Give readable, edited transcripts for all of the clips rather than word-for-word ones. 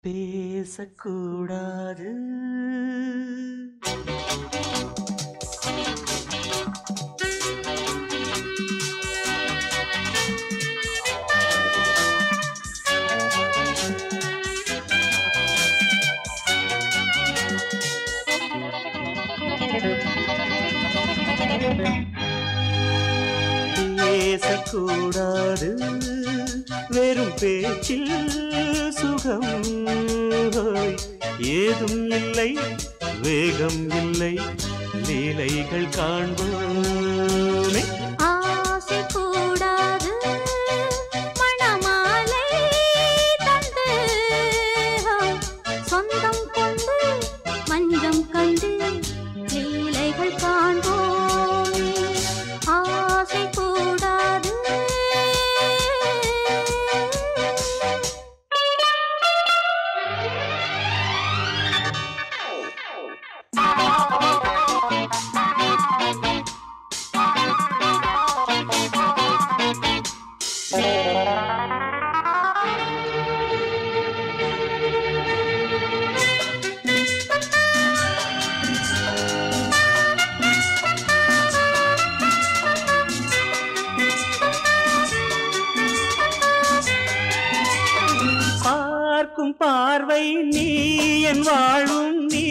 பேசக்கூடாது. பேசக்கூடாது வெறும் பேச்சில் சுகம் ஏதும் இல்லை, வேகம் இல்லை, லீலைகள் காண்போமே. ஆசை கூடாது மணமாலை தந்து சொந்தம் கொண்டு மஞ்சம் கண்டு லீலைகள் காண்போமே. ஆசை கூடாது பார்க்கும் பார்வை நீ, என் வாழும் நீ,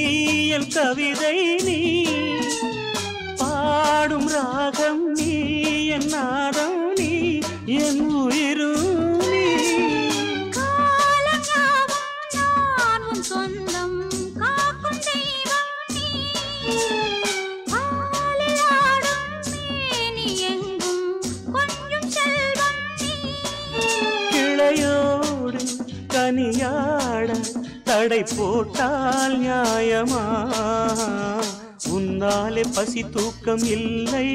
என் கவிதை நீ, பாடும் ராகம் நீ, என் நாதம் நீ, என் உயிரும் நீ. காலங்காலம் நான் உன் சொந்தம் காக்கும் தெய்வம் நீ. ஆலில் ஆடும் மேனி எங்கும் கொஞ்சம் செல்வம் நீ. கிளையோடு கனியாட தடை போட்டால் நியாயமா? உன்னாலே பசி தூக்கம் இல்லை,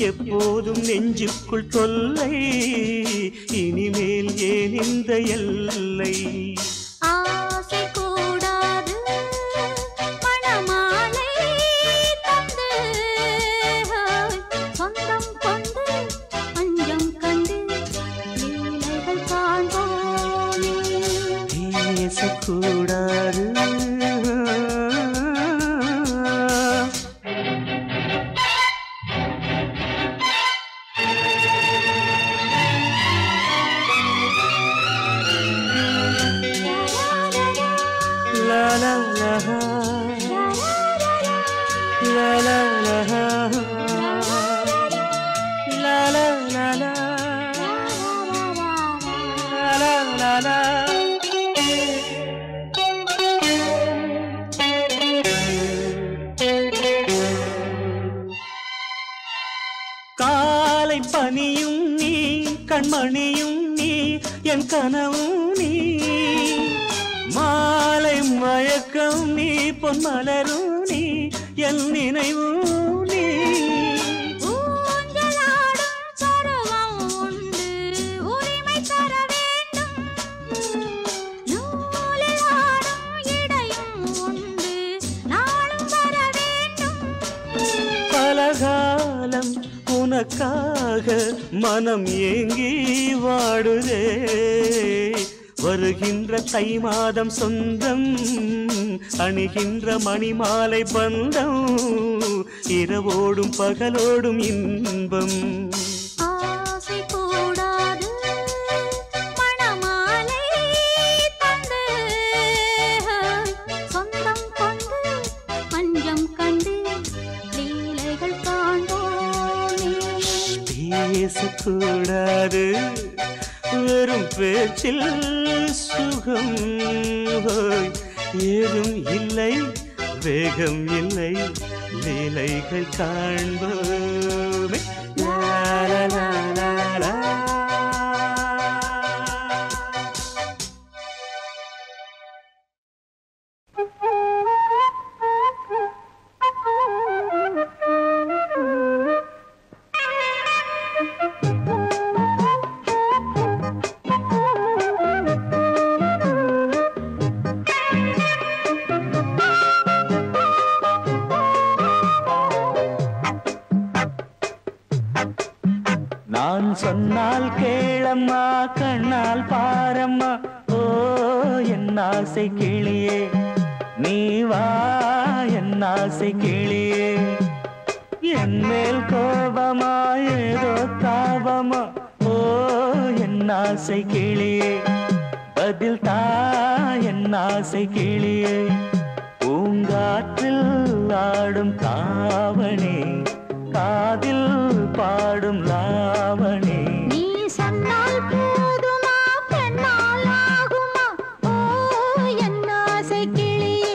எப்போதும் நெஞ்சுக்குள் தொல்லை, இனிமேல் ஏன் இந்த எல்லை? ஆசை கூடாது மணமாலை தந்து சொந்தம் கொண்டு மஞ்சம் கண்டு லீலைகள் காண்போமே. பேசக்கூடாது. La la la la la la la la la la la la la. காலை பனியும் நீ, கண்மணியும் நீ, என் கனவும் நீ, மாலை மயக்கம் நீ, பொன்மலரும் நீ, என் நினைவும் நீ. ஊஞ்சலாடும் பருவம் உண்டு, உரிமை தர வேண்டும். நூலில் ஆடும் இடையும் உண்டு, நாளும் வர வேண்டும். பலகாலம் உனக்காக மனம் ஏங்கி வாடுதே, வருகின்ற தை மாதம் சொந்தம், அணிகின்ற மணிமாலை பந்தம், இரவோடும் பகலோடும் இன்பம். ஆசை கூடாது மணமாலை தந்து சொந்தம் கொண்டு மஞ்சம் கண்டு லீலைகள் காண்போமே. பேசக்கூடாது வெறும் பேச்சில் சுகம் ஏதும் இல்லை, வேகம் இல்லை, லீலைகள் காண்போமே. லா லா லா லா லா. நான் சொன்னால் கேளம்மா, கண்ணால் பாரம்மா, ஓ என் ஆசை கிளியே நீ வா என் ஆசை கிளியே என் மேல் கோபமா ஏதோ தாபமா ஓ என் ஆசை கிளியே பதில் தா என் ஆசை கிளியே பூங்காற்றில் ஆடும் தாவணி காதில் பாடும் லாவணி நீ சொன்னால் போதுமா பெண்ணால் ஆகுமா ஓ என் ஆசை கிளியே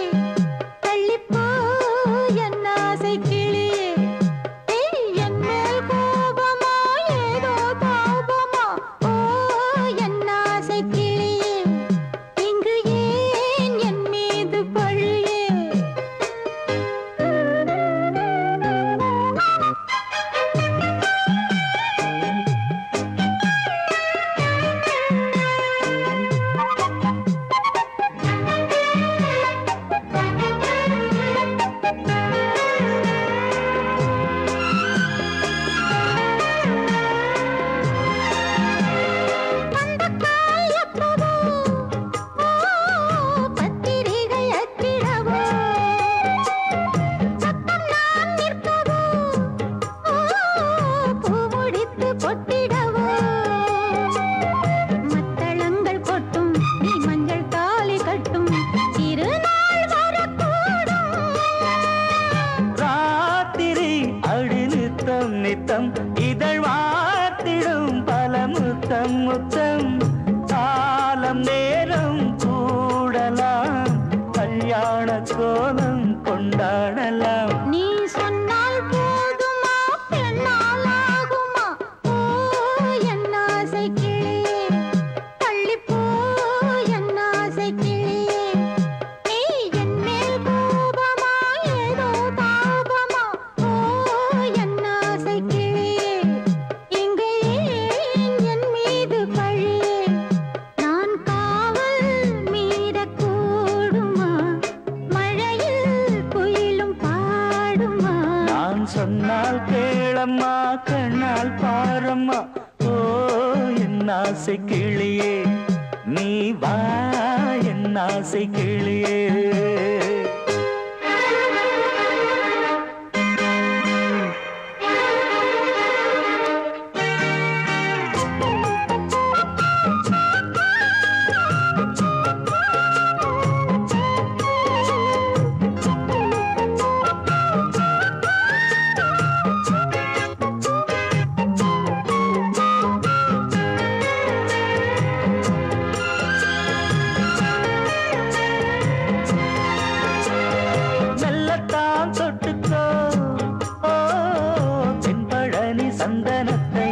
தள்ளிப்போ என் ஆசை கிளியே என் மேல் கோபமா ஏதோ தாபமா ஓ என் ஆசை கிளியே இங்கு ஏன் என் மீது பழியே நித்தம் இதழ் வாத்திடும் பல முத்தம் முத்தம் காலம் நேரம் கூடலாம் கல்யாண கோலம் கொண்டாடலாம் நீ சொன்னால் போதுமா பெண்ணால் ஆகுமா ஓ என் ஆசை கிளியே தள்ளிப்போ என் ஆசை கிளியே நீ என் மேல் கோபமா ஏதோ தாபமா ஓ என் ஆசை கிளியே இங்கே ஏன் என் மீது பழியே நான் காவல் மீறக்கூடுமா மழையில் குயிலும் பாடுமா நான் சொன்னால் கேளம்மா கண்ணால் பாரம்மா ஓ என் ஆசை கிளியே நீ வா என் ஆசை கிளியே மெல்லத்தான் தொட்டுக்கோ ஓ தென்பழனி சந்தனத்தை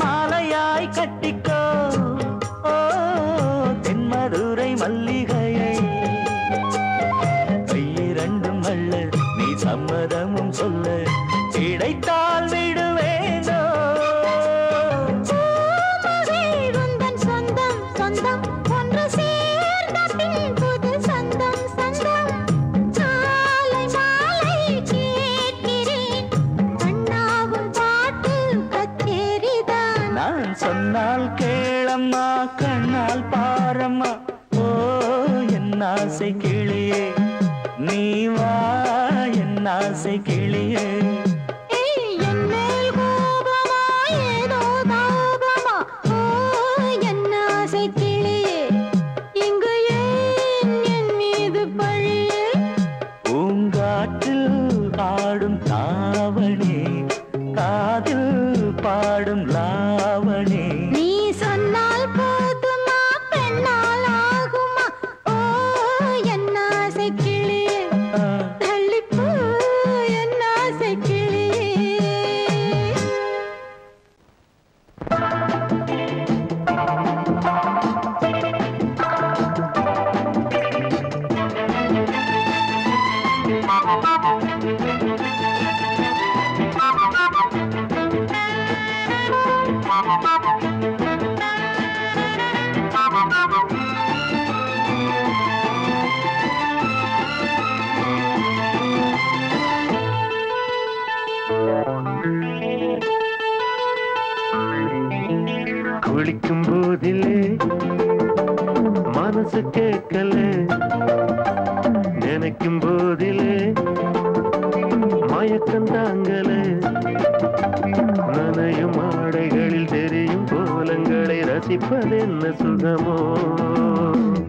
மாலையாய் கட்டிக்கோ ஓ தென்மதுரை மல்லிகையை கையிரண்டும் அள்ள நீ சம்மதமும் சொல்ல கிடைத்தால் விடுவேனோ உந்தன் சொந்தம் சொந்தம் ஒன்று சேர்ந்த பின் புது சொந்தம் சொந்தம் மாலை மாலை கேட்கிறேன் கண்ணாவும் பாட்டு கச்சேரிதான் நான் சொன்னால் கேளம்மா கண்ணால் பாரம்மா ஓ என் ஆசை கிளியே நீ வா என் ஆசை கிளியே என் மேல் கோபமா ஏதோ தாபமா ஓ என் ஆசை கிளியே இங்கு ஏன் என் மீது பழியே பூங்காற்றில் ஆடும் தாவணி காதில் பாடும் லாவணி நீ சொன்னால் போதுமா பெண்ணால் ஆகுமா ஓ என் ஆசை கிளியே தள்ளிப்போ என் ஆசை கிளியே குளிக்கும் போதிலே மனசு கேட்கல நினைக்கும் போதிலே மயக்கம் தாங்கல நனையும் ஆடைகளில் தெரியும் கோலங்களை ரசிப்பது என்ன சுகமோ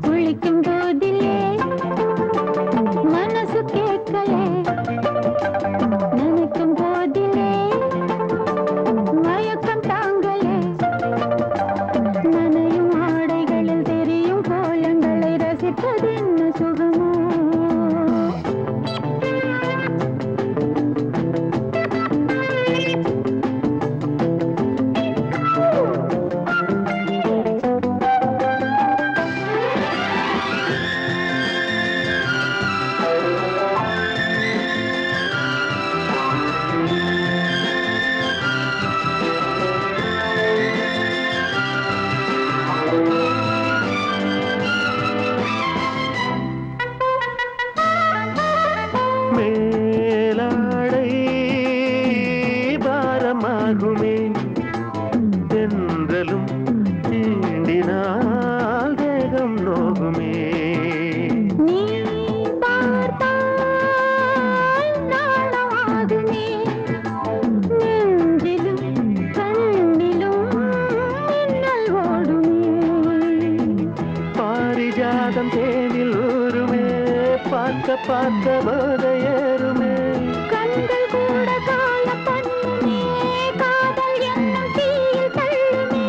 குளிக்கும் போதிலே மனசு கேட்கல நினைக்கும் போதிலே மயக்கம் தாங்கலே நனையும் ஆடைகளில் தெரியும் கோலங்களை ரசிப்பது என்ன சுகமோ பார்த்த போதையேறுமே கண்கள் கூட கால பண்ணுமே காதல் என்னும் தீயில் தள்ளுமே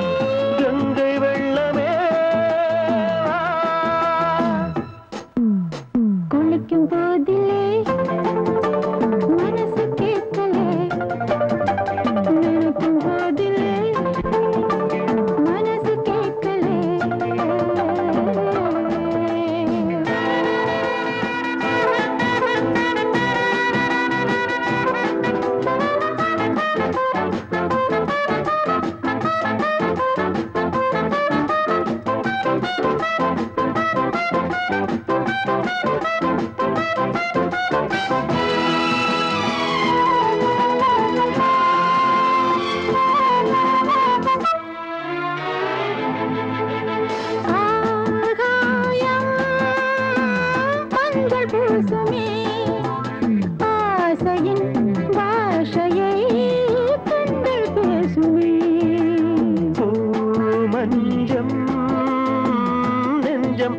கங்கை வெள்ளமே குளிக்கும் போதிலே மனசு கேட்கலே நினைக்கும் போதிலே மனசு கேட்கலே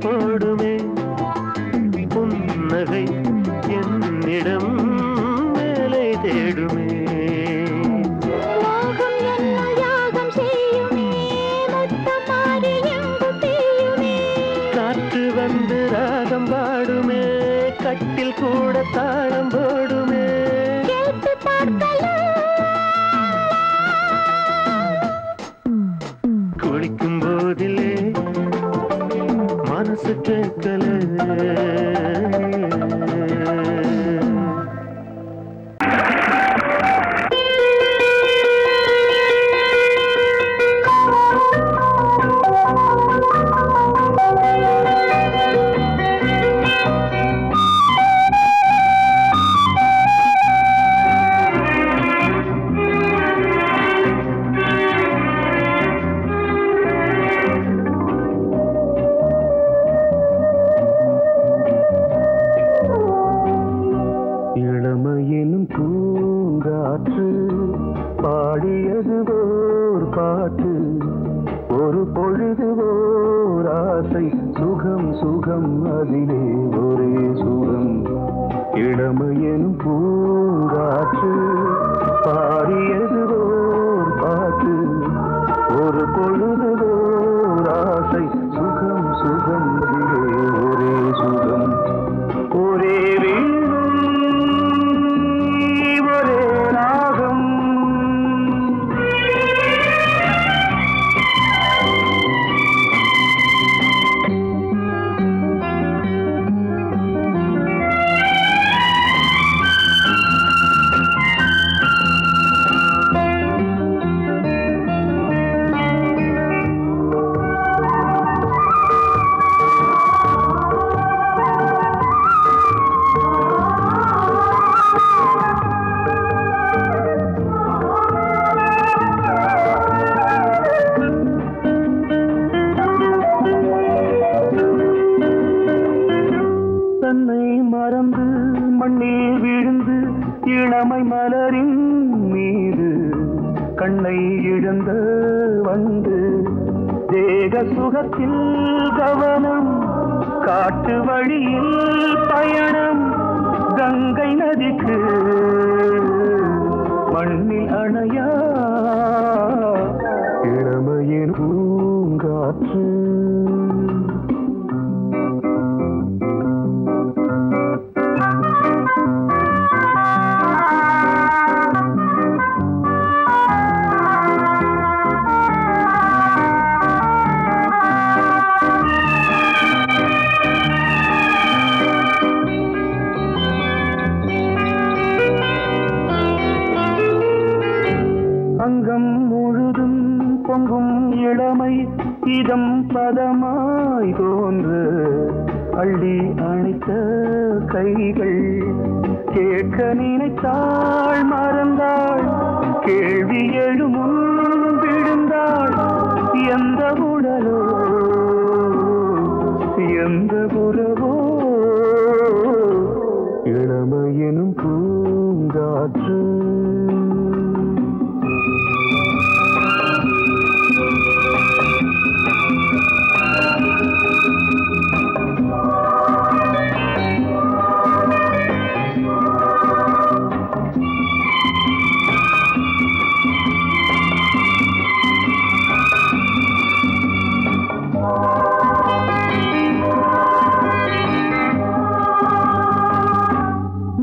போடுமே புன்னகை என்னிடம் மேலே தேடுமே மோகம் என்னும் யாகம் செய்யுமே முத்தம் மாறி எங்கு தீயுமே காற்று வந்து ராகம் பாடுமே கட்டில் கூட தாளம் போடுமே கேட்டு பார்க்கலாம் குளிக்கும் போதிலே மனசு கேட்கல இளமையினும் பூங்காற்று பாடியது ஓர் பாட்டு ஒரு பொழுது ஓர் ஆசை சுகம் சுகம் அதிலே ஒரே சுகம் இளமையினும் பூங்காற்று பாடியது ஓர் பாட்டு ஒரு பொழுது ஓர் ஆசை சுகம் சுகம் அதிலே ஒரே சுகம் ஒரே மலரின் மீது கண்ணை இழந்த வந்து தேக சுகத்தில் கவனம் காட்டு வழியில் பயணம் கங்கை நதிக்கு மண்ணில் அணையா இளமையின் பூங்காற்று அங்கம் முழுதும் பொங்கும் இளமை இதம் பதமாய் தோன்று அள்ளி அணைத்த கைகள் கேட்க நினைத்தாள் மறந்தாள் கேள்வி எழுமுன் விழுந்தாள் எந்த உடலோ எந்த உறவோ இளமையெனும் பூங்காற்று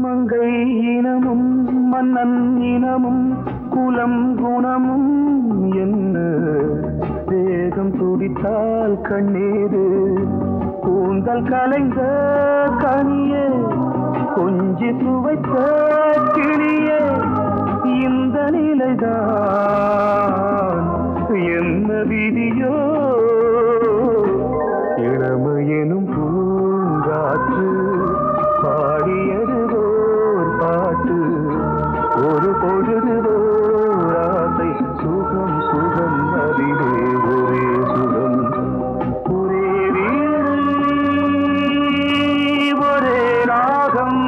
மங்கை இனமும் மன்னன் இனமும் குலம் குணமும் என்ன தேகம் துடித்தால் கண்ணீரு கூந்தல் கலைந்த கனியே கொஞ்சி சுவைத்த கிளியே இந்த நிலைதான் என்ன விதியோ இளமையெனும் பூங்காற்று பாடியதுவோர் பாட்டு ஒரு பொழுதுவோர் ஆசை சுகம் சுகம் அதிலே ஒரே சுகம் ஒரே வீடு ஒரே ராகம்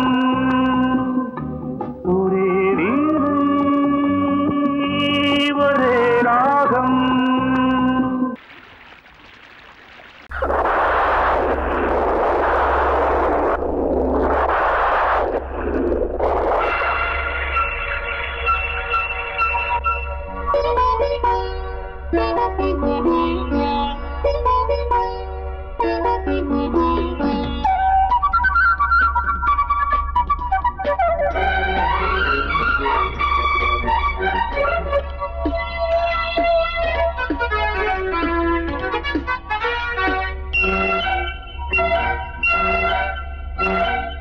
ஒரே வீடு ஒரே ராகம்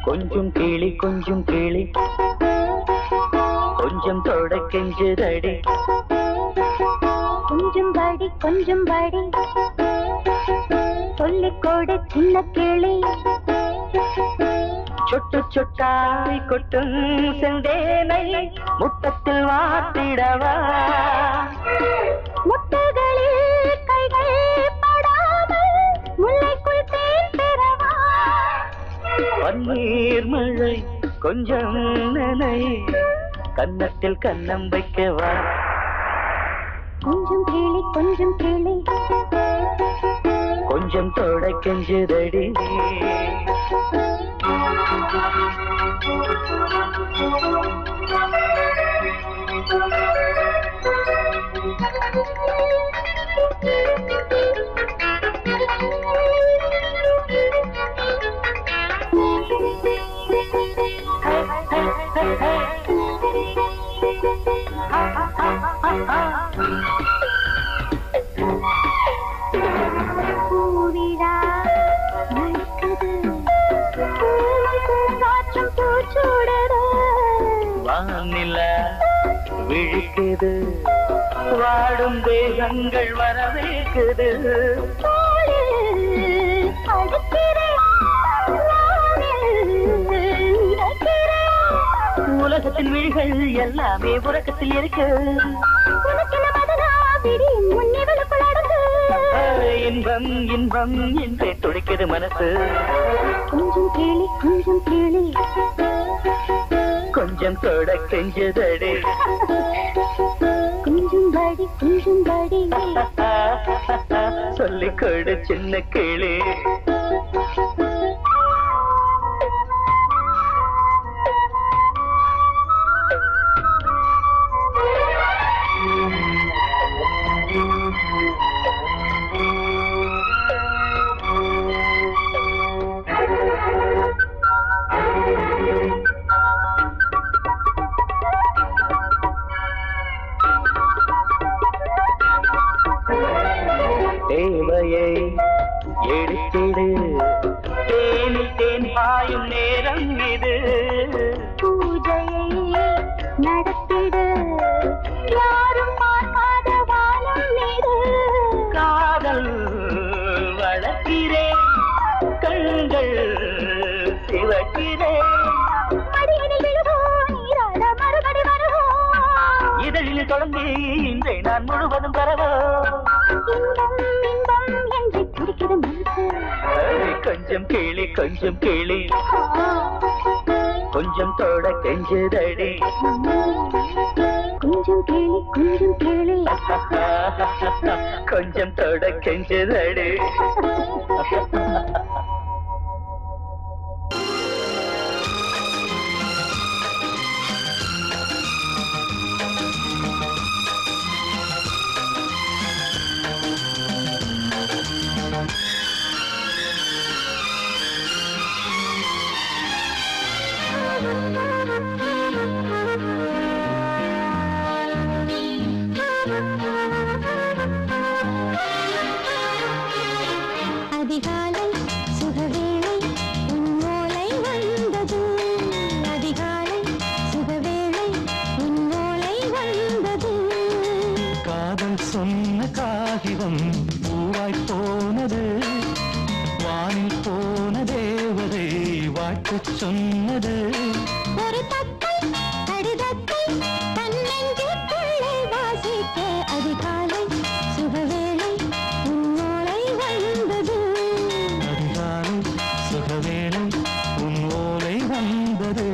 கொஞ்சம் கிளி கொஞ்சம் கிளி கொஞ்சம் தொட கெஞ்சுதடி கொஞ்சம் படி சொல்லிக் கொடு சின்ன கிளி சொட்டு சொட்டாய் கொட்டும் செந்தேனை முட்டத்தில் வாத்திடவா முட்டுகளில் கைகள் படாமல் முல்லைக்குள் தேன் பெறவா பன்னீர் மழை கொஞ்சம் நனை கன்னத்தில் கன்னம் வைக்கவா கொஞ்சம் கிளி கொஞ்சம் தொட கெஞ்சுதடி பூவிழா நடக்குது காற்றும் பூச்சூடது வானிலா விழிக்குது வாடும் தேகங்கள் வரவேற்குது உலகத்தின் விழிகள் எல்லாமே உறக்கத்தில் இருக்கு இன்பம் இன்பம் என்றே துடிக்குது மனசு கொஞ்சம் கிளி கொஞ்சம் கொஞ்சம் தொட கெஞ்சதடி கொஞ்சம் படி சொல்லிக் கொடு சின்ன கிளி தேவையை எடுத்திடு தேனில் தேன் பாயும் நேரம் இது பூஜையை நடத்திடு யாரும் பார்க்காத வானம் மீது காதல் வளர்க்கிறேன் கண்கள் சிவக்கிறேன் மடியினில் விழுவோம் நீராட மறுபடி வருவோம் இதழில் தொடங்கி இன்றை நான் முழுவதும் பெறவோ இன்பம் இன்பம் என்று துடிக்கிற மனசு கொஞ்சம் கிளி கொஞ்சம் தொட கெஞ்சதடி கொஞ்சம் கேளு கொஞ்சம் தொட கெஞ்சதடி அதிகாலை சுகவேளை உன்னோலை வந்தது அதிகாலை சுகவேளை உன்னோலை வந்தது காதல் சொன்ன காகிதம் பூவாய் போனது வானில் போன தேவதை வாழ்த்துச் சொன்னது ஒரு தத்தை கடிதத்தை தன்னெஞ்சுக்குள்ளே வாசிக்க அதிகாலை சுகவேளை உன்னோலை வந்தது அதிகாலை சுகவேளை உன் ஓலை வந்தது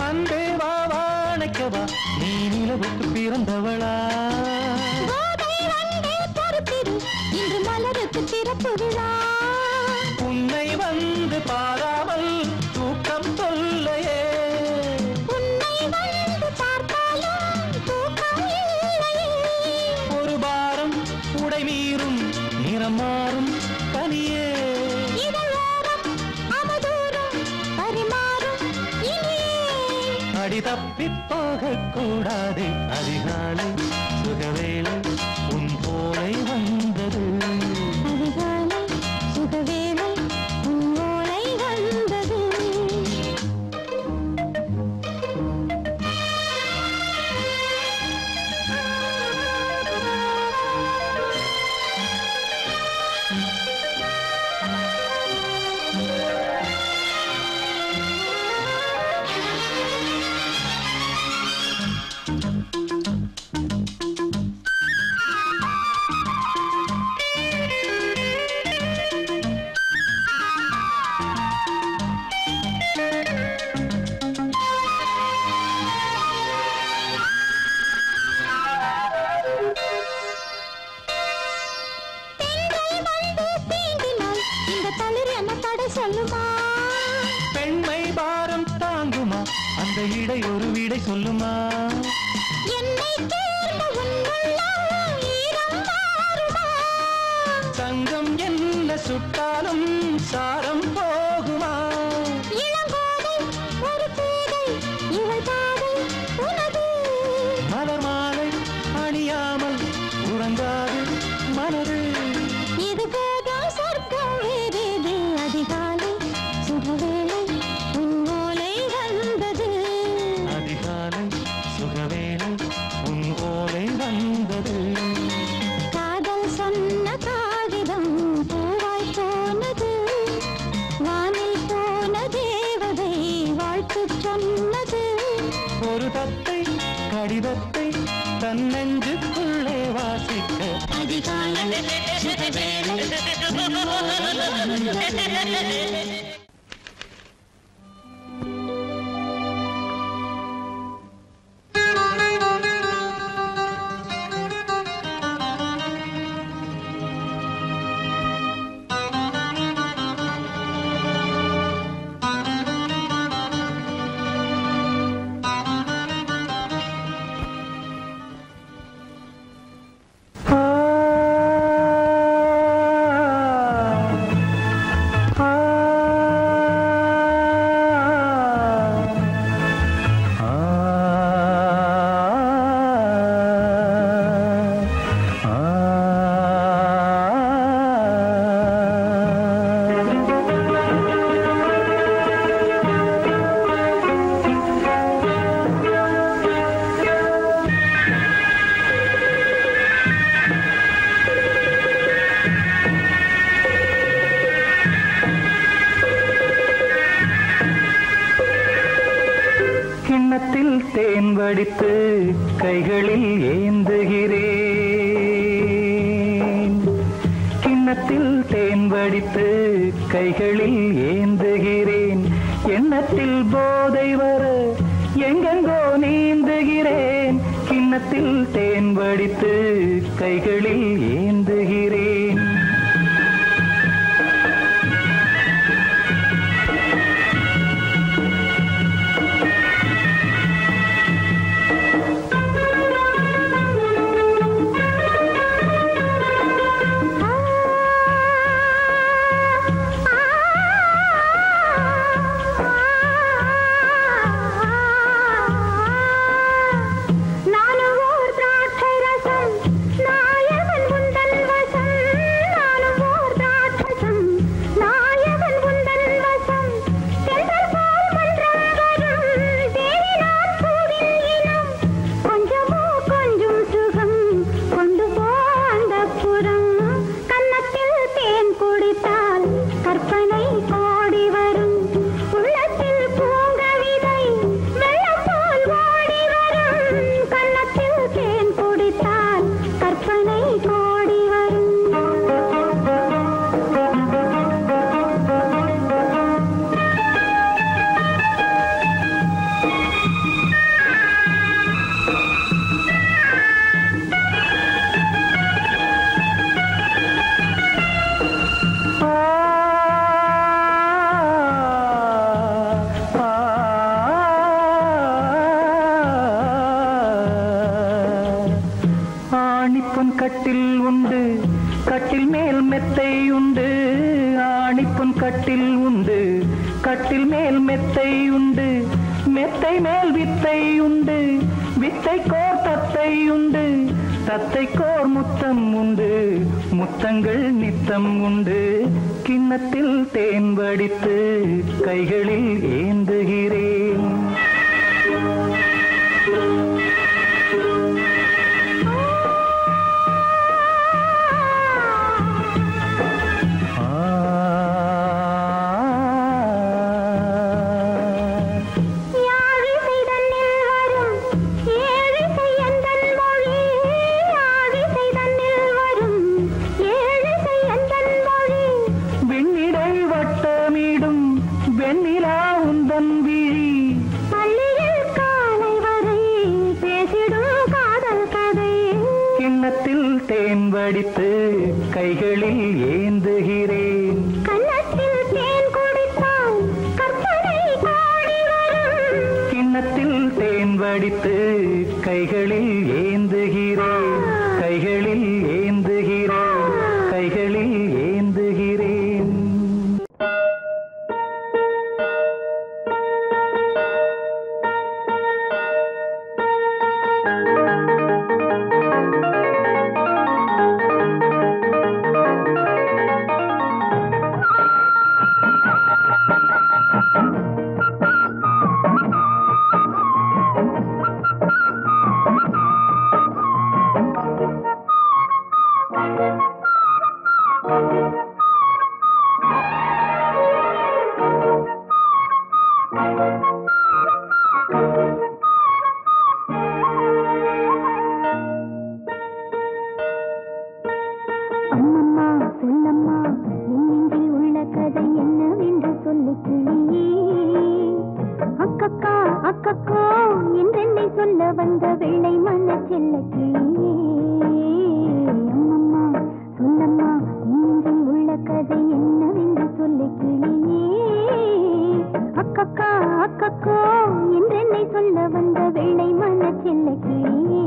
அன்பே வா வாழைக்கவா நீ நிலவுக்கு பிறந்தவளா கோதை வந்தே பொறுப்பிரு இன்று மலருக்கு திறப்பு விழா உன்னை வந்து பாராமல் தூக்கம் தொல்லையே உன்னை வந்து பார்த்தாலும் தூக்கம் இல்லையே ஒரு பாரம் உடை மீறும் நிறம் மாறும் கனியே இதழோரம் அமுதூரம் பரிமாறும் இனியே அடி தப்பிப் போகக் கூடாது அதிகாலை சுகவேளை உன் போலை வந்தது அதிகாலை சுகவேளை உன்னோலை வந்தது சொல்லுமா பெண்மை பாரம் தாங்குமா அந்த இடை ஒரு விடை சொல்லுமா என்னை தேர்ந்த உன்னுள்ளம் ஈரம் மாறுமா தங்கம் என்ன சுட்டாலும் சாரம் போகுமா இளங்கோதை ஒரு பேதை இவள் பாதை உனது மலர் மாலை அணிய கிண்ணத்தில் தேன் வடித்து கைகளில் ஏந்துகிறேன். கிண்ணத்தில் தேன் வடித்து கைகளில் ஏந்துகிறேன். எண்ணத்தில் போதை வர எங்கெங்கோ நீந்துகிறேன். கிண்ணத்தில் தேன் வடித்து கைகளில் ஏந்துகிறேன். கட்டில் உண்டு, கட்டில் மேல் மெத்தை உண்டு. ஆணிப்பொன் கட்டில் உண்டு, கட்டில் மேல் மெத்தை உண்டு. மெத்தை மேல் வித்தை உண்டு, வித்தை கோர் தத்தை உண்டு. தத்தை கோர் முத்தம் உண்டு, முத்தங்கள் நித்தம் உண்டு. கிண்ணத்தில் தேன் வடித்து கைகளில் ஏந்துகிறேன். தேன் வடித்து கைகளில் ஏந்துகிறேன். கன்னத்தில் தேன் குடித்தால் கற்பனை பாடி வரும். கிண்ணத்தில் தேன் வடித்து கைகளில் ஏந்துகிறேன். கைகளில் ஏந்துகிறேன். கைகளில் ஏந்துகிறேன். அக்கக்கோ என்றென்னை சொல்ல வந்த வெள்ளை மன செல்ல கிளியே அம்மம்மா சொல்லம்மா இன்னெஞ்சில் உள்ள கதை என்னவென்று சொல்ல கிளியே அக்கக்கா அக்கக்கோ என்றென்னை சொல்ல வந்த வெள்ளை மன செல்ல கிளியே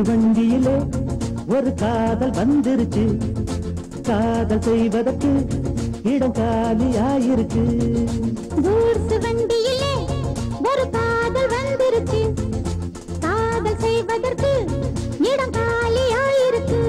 வண்டியிலே ஒரு காதல் வந்துருச்சு, காதல் செய்வதற்கு இடம் காலியாயிருக்கு. வண்டியிலே ஒரு காதல் வந்துருச்சு, காதல் செய்வதற்கு இடம் காலியாயிருக்கு.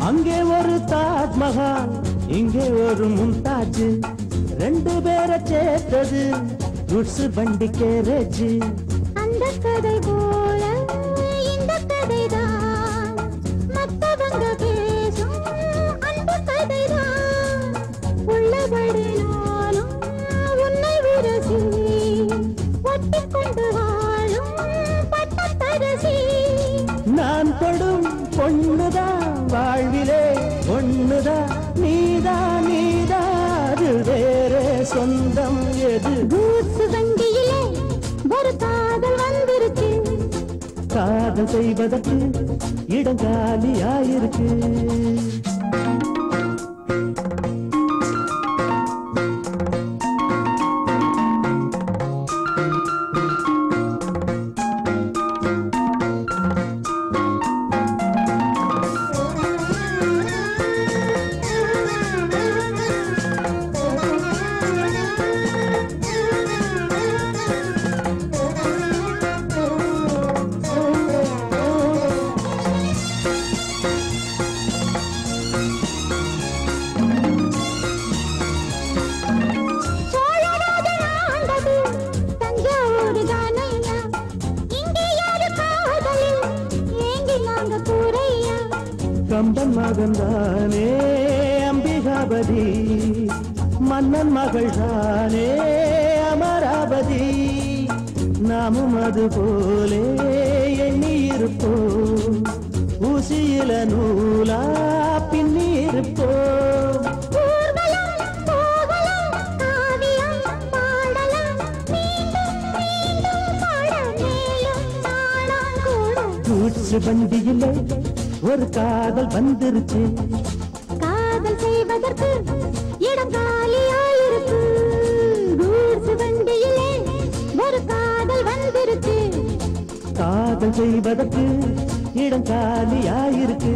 அங்கே ஒரு தாஜ்மஹால், இங்கே ஒரு மும்தாஜ், ரெண்டு பேரை சேர்த்தது குட்ஸ் வண்டி கேரேஜ். அந்த கதை போல இந்த கதைதான், மத்தவங்க பேசும் அந்த கதைதான். உள்ளபடி நானும் உன்னை விரசி, ஒட்டிக்கொண்டு வாழும் பட்டத்தரசி. நான் தொடும் பொண்ணுதான் வாழ்விலே ஒண்ணுதான், நீதான் நீதாது வேறே சொந்தம் எது? கூட்ஸ் வண்டியிலே ஒரு காதல் வந்துருச்சு, காதல் செய்வதற்கு இடம் காலியாயிருக்கு. கம்பன் மகன்தானே அம்பிகாபதி, மன்னன் மகள் தானே அமராவதி. நாமும் அது போலே எண்ணி இருப்போம், ஊசியில நூலா பின்னி இருப்போம். கூட்ஸ் வண்டியிலே ஒரு காதல் வந்துருச்சு, காதல் செய்வதற்கு இடம் காலியாயிருக்கு. கூட்ஸ் வண்டியிலே ஒரு காதல் வந்துருச்சு, காதல் செய்வதற்கு இடம் காலியாயிருக்கு.